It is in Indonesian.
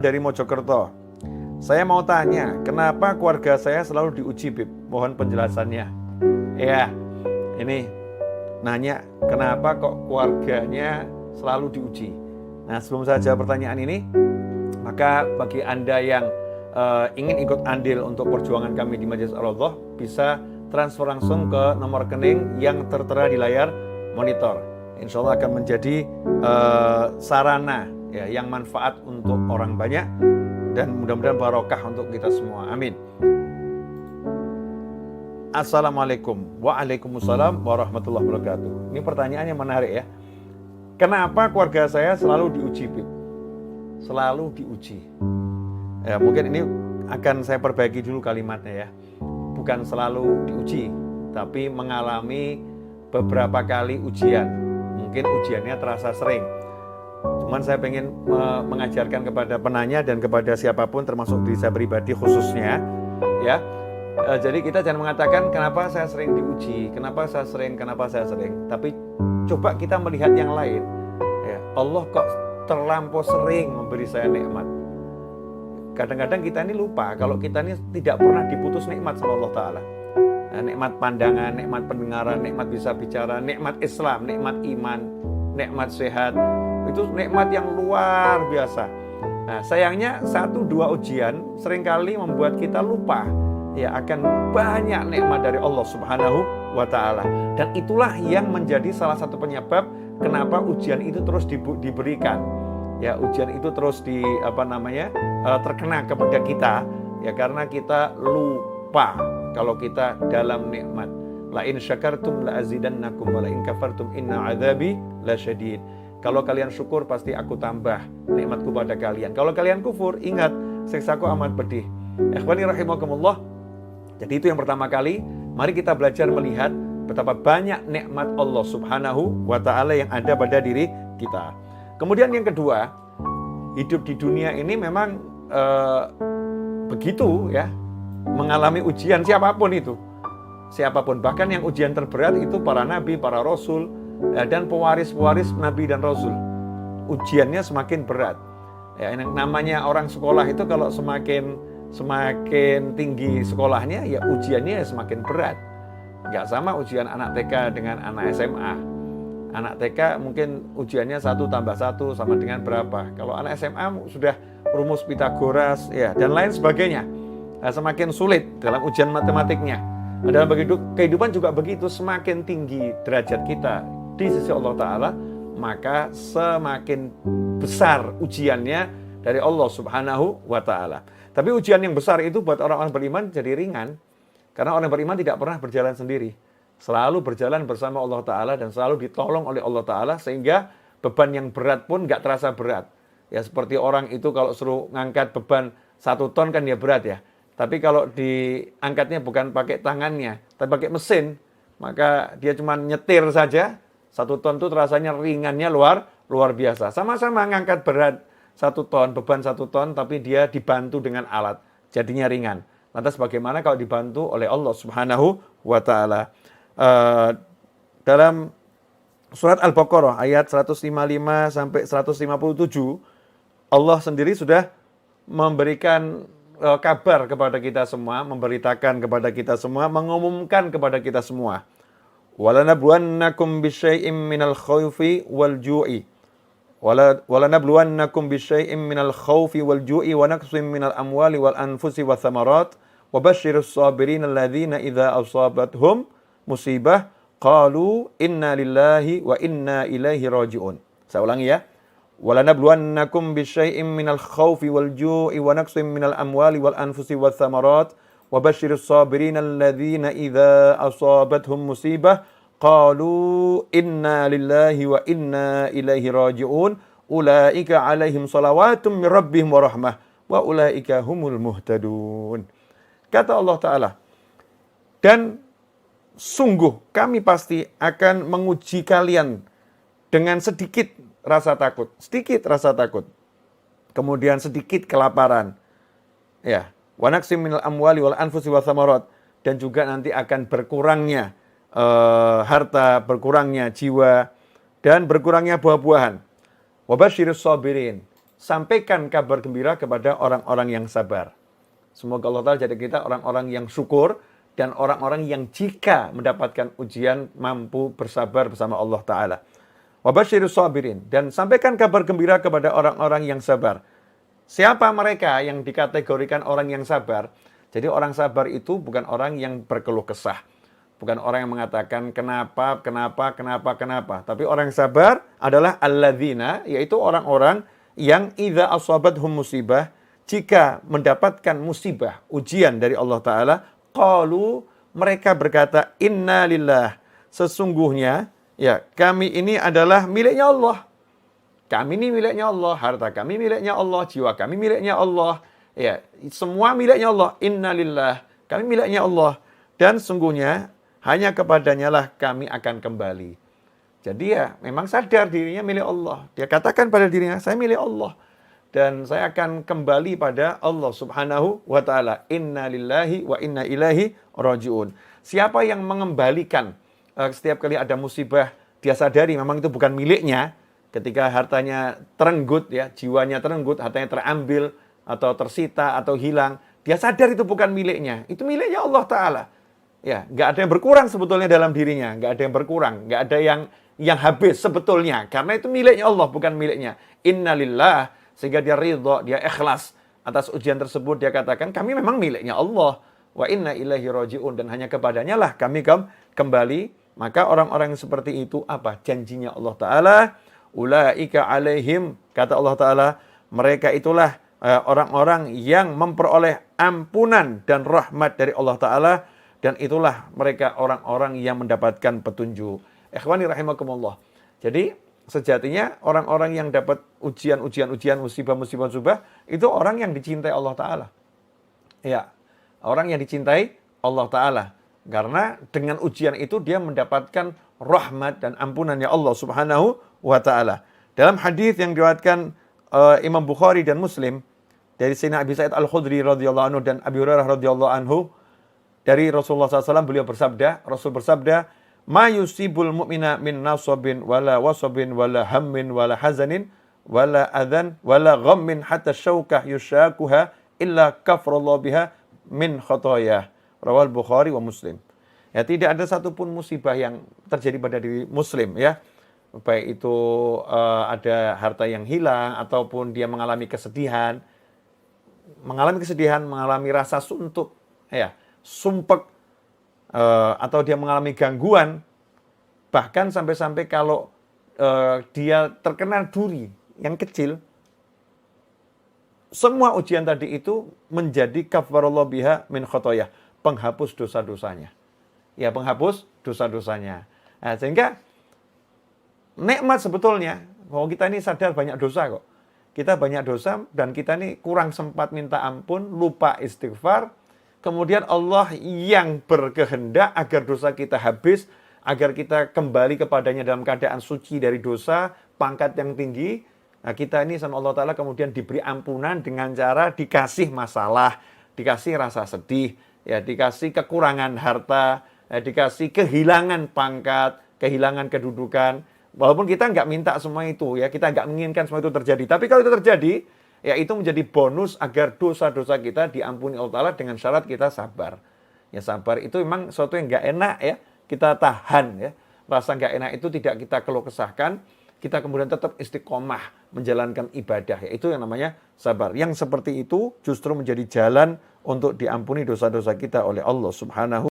dari Mojokerto. Saya mau tanya, kenapa keluarga saya selalu diuji, Bib? Mohon penjelasannya. Ya, ini nanya, kenapa kok keluarganya selalu diuji? Nah, sebelum saya jawab pertanyaan ini, maka bagi Anda yang ingin ikut andil untuk perjuangan kami di Majelis Allah, bisa transfer langsung ke nomor rekening yang tertera di layar monitor. Insya Allah akan menjadi sarana ya, yang manfaat untuk orang banyak dan mudah-mudahan barokah untuk kita semua. Amin. Assalamualaikum. Waalaikumsalam warahmatullahi wabarakatuh. Ini pertanyaan yang menarik ya. Kenapa keluarga saya selalu diuji, Bib? Selalu diuji. Ya, mungkin ini akan saya perbaiki dulu kalimatnya ya. Bukan selalu diuji, tapi mengalami beberapa kali ujian. Mungkin ujiannya terasa sering. Cuman saya pengen mengajarkan kepada penanya dan kepada siapapun, termasuk diri saya pribadi khususnya, ya. Jadi kita jangan mengatakan kenapa saya sering diuji, kenapa saya sering. Tapi coba kita melihat yang lain. Ya, Allah kok terlampau sering memberi saya nikmat. Kadang-kadang kita ini lupa kalau kita ini tidak pernah diputus nikmat sama Allah Ta'ala. Nah, nikmat pandangan, nikmat pendengaran, nikmat bisa bicara, nikmat Islam, nikmat iman, nikmat sehat. Itu nikmat yang luar biasa. Nah, sayangnya 1-2 ujian seringkali membuat kita lupa ya akan banyak nikmat dari Allah Subhanahu wa Ta'ala. Dan itulah yang menjadi salah satu penyebab kenapa ujian itu terus diberikan. Ya, ujian itu terus terkena kepada kita ya, karena kita lupa kalau kita dalam nikmat. La in syakartum la azidannakum wa la in kafartum inna adzabi lasyadid. Kalau kalian syukur pasti aku tambah nikmatku pada kalian. Kalau kalian kufur, ingat siksaku amat pedih. Ikhwani rahimakumullah. Jadi itu yang pertama kali, mari kita belajar melihat betapa banyak nikmat Allah Subhanahu wa Ta'ala yang ada pada diri kita. Kemudian yang kedua, hidup di dunia ini memang begitu ya, mengalami ujian siapapun itu. Siapapun, bahkan yang ujian terberat itu para nabi, para rasul, dan pewaris-pewaris nabi dan rasul. Ujiannya semakin berat. Ya, namanya orang sekolah itu kalau semakin tinggi sekolahnya, ya ujiannya semakin berat. Nggak sama ujian anak TK dengan anak SMA. Anak TK mungkin ujiannya 1+1 sama dengan berapa. Kalau anak SMA sudah rumus Pitagoras ya, dan lain sebagainya. Nah, semakin sulit dalam ujian matematiknya. Nah, dalam kehidupan juga begitu, semakin tinggi derajat kita di sisi Allah Ta'ala, maka semakin besar ujiannya dari Allah Subhanahu wa Ta'ala. Tapi ujian yang besar itu buat orang-orang beriman jadi ringan. Karena orang beriman tidak pernah berjalan sendiri. Selalu berjalan bersama Allah Ta'ala dan selalu ditolong oleh Allah Ta'ala, sehingga beban yang berat pun nggak terasa berat. Ya, seperti orang itu kalau suruh ngangkat beban 1 ton kan ya berat ya. Tapi kalau diangkatnya bukan pakai tangannya, tapi pakai mesin, maka dia cuma nyetir saja, 1 ton itu rasanya ringannya luar biasa. Sama-sama ngangkat berat 1 ton, beban 1 ton, tapi dia dibantu dengan alat, jadinya ringan. Lantas bagaimana kalau dibantu oleh Allah Subhanahu wa Ta'ala? Dalam surat Al-Baqarah ayat 155 sampai 157, Allah sendiri sudah memberikan kabar kepada kita semua, memberitakan kepada kita semua, mengumumkan kepada kita semua. Walanabluwannakum bisyai'im minal khawfi wal ju'i. Walanabluwannakum bisyai'im minal khawfi wal ju'i wa naqsim minal amwali wal anfusi wath thamarat wa basyirus sabirin alladzina idza asabathum musibah qalu inna lillahi wa inna ilaihi raji'un. Saya ulangi ya. Walanabluwannakum bisyai'im minal khawfi wal ju'i wa naqsim minal amwali wal anfusi wath thamarat wa basyirus sabirin alladzina idza asabathum musibah qalu inna lillahi wa inna ilaihi raji'un ulaika alaihim salawatum min rabbihim wa rahmah wa ulaika humul muhtadun. Kata Allah Ta'ala, dan sungguh kami pasti akan menguji kalian dengan sedikit rasa takut, kemudian sedikit kelaparan, ya, wa naqsim minal amwali wal anfusi wath thamarat, dan juga nanti akan berkurangnya harta, berkurangnya jiwa, dan berkurangnya buah-buahan. Wa basyirus sabirin, sampaikan kabar gembira kepada orang-orang yang sabar. Semoga Allah Ta'ala jadi kita orang-orang yang syukur dan orang-orang yang jika mendapatkan ujian mampu bersabar bersama Allah Ta'ala. Wabashirus sabirin, dan sampaikan kabar gembira kepada orang-orang yang sabar. Siapa mereka yang dikategorikan orang yang sabar? Jadi orang sabar itu bukan orang yang berkeluh kesah. Bukan orang yang mengatakan kenapa. Tapi orang yang sabar adalah alladzina, yaitu orang-orang yang idza asabathum musibah, jika mendapatkan musibah, ujian dari Allah Ta'ala, qalu, mereka berkata, inna lillah, sesungguhnya, ya, kami ini adalah miliknya Allah. Kami ini miliknya Allah, harta kami miliknya Allah, jiwa kami miliknya Allah. Ya, semua miliknya Allah. Inna lillah, kami miliknya Allah. Dan sungguhnya hanya kepadanya lah kami akan kembali. Jadi ya, memang sadar dirinya milik Allah. Dia katakan pada dirinya, saya milik Allah. Dan saya akan kembali pada Allah Subhanahu wa Ta'ala. Inna lillahi wa inna ilaihi raji'un. Siapa yang mengembalikan setiap kali ada musibah, dia sadari memang itu bukan miliknya. Ketika hartanya terenggut, ya, jiwanya terenggut, hartanya terambil, atau tersita, atau hilang, dia sadar itu bukan miliknya. Itu miliknya Allah Ta'ala. Ya, nggak ada yang berkurang sebetulnya dalam dirinya. Nggak ada yang berkurang. Nggak ada yang habis sebetulnya. Karena itu miliknya Allah, bukan miliknya. Innalillah, sehingga dia ridho, dia ikhlas atas ujian tersebut. Dia katakan, kami memang miliknya Allah. Wa inna ilaihi raji'un. Dan hanya kepadanya lah kami kembali. Maka orang-orang yang seperti itu apa? Janjinya Allah Ta'ala. Ulaika alaihim. Kata Allah Ta'ala. Mereka itulah orang-orang yang memperoleh ampunan dan rahmat dari Allah Ta'ala. Dan itulah mereka orang-orang yang mendapatkan petunjuk. Ikhwani rahimakumullah. Jadi sejatinya orang-orang yang dapat ujian, musibah, itu orang yang dicintai Allah Ta'ala. Ya, orang yang dicintai Allah Ta'ala. Karena dengan ujian itu dia mendapatkan rahmat dan ampunannya Allah Subhanahu wa Ta'ala. Dalam hadis yang diriwayatkan Imam Bukhari dan Muslim dari Sayyidina Abi Sa'id Al-Khudri radhiyallahu anhu dan Abi Hurairah radhiyallahu anhu, dari Rasulullah SAW, beliau bersabda, Rasul bersabda, ma yusibul mu'mina min nasabin wala wasabin wala hammin wala hazanin wala adhan wala ghammin hatta syaukah yushakuha illa kafrallahu biha min khotoyah. Rawal Bukhari wa Muslim. Ya, tidak ada satupun musibah yang terjadi pada diri Muslim, ya. Baik itu ada harta yang hilang ataupun dia mengalami kesedihan, mengalami rasa suntuk, ya, sumpek, atau dia mengalami gangguan, bahkan sampai-sampai kalau dia terkena duri yang kecil, semua ujian tadi itu menjadi kafarallahu biha min khotoyah, penghapus dosa-dosanya. Ya, penghapus dosa-dosanya. Nah, sehingga nikmat sebetulnya, bahwa kita ini sadar banyak dosa kok. Kita banyak dosa dan kita ini kurang sempat minta ampun, lupa istighfar. Kemudian Allah yang berkehendak agar dosa kita habis, agar kita kembali kepadanya dalam keadaan suci dari dosa, pangkat yang tinggi. Nah, kita ini sama Allah Ta'ala kemudian diberi ampunan dengan cara dikasih masalah, dikasih rasa sedih, ya, dikasih kekurangan harta, ya, dikasih kehilangan pangkat, kehilangan kedudukan. Walaupun kita nggak minta semua itu, ya, kita nggak menginginkan semua itu terjadi. Tapi kalau itu terjadi, ya, itu menjadi bonus agar dosa-dosa kita diampuni Allah Ta'ala dengan syarat kita sabar. Ya, sabar itu memang sesuatu yang nggak enak, ya, kita tahan, ya. Rasa nggak enak itu tidak kita keluh kesahkan, kita kemudian tetap istiqomah menjalankan ibadah. Ya, itu yang namanya sabar. Yang seperti itu justru menjadi jalan untuk diampuni dosa-dosa kita oleh Allah Subhanahu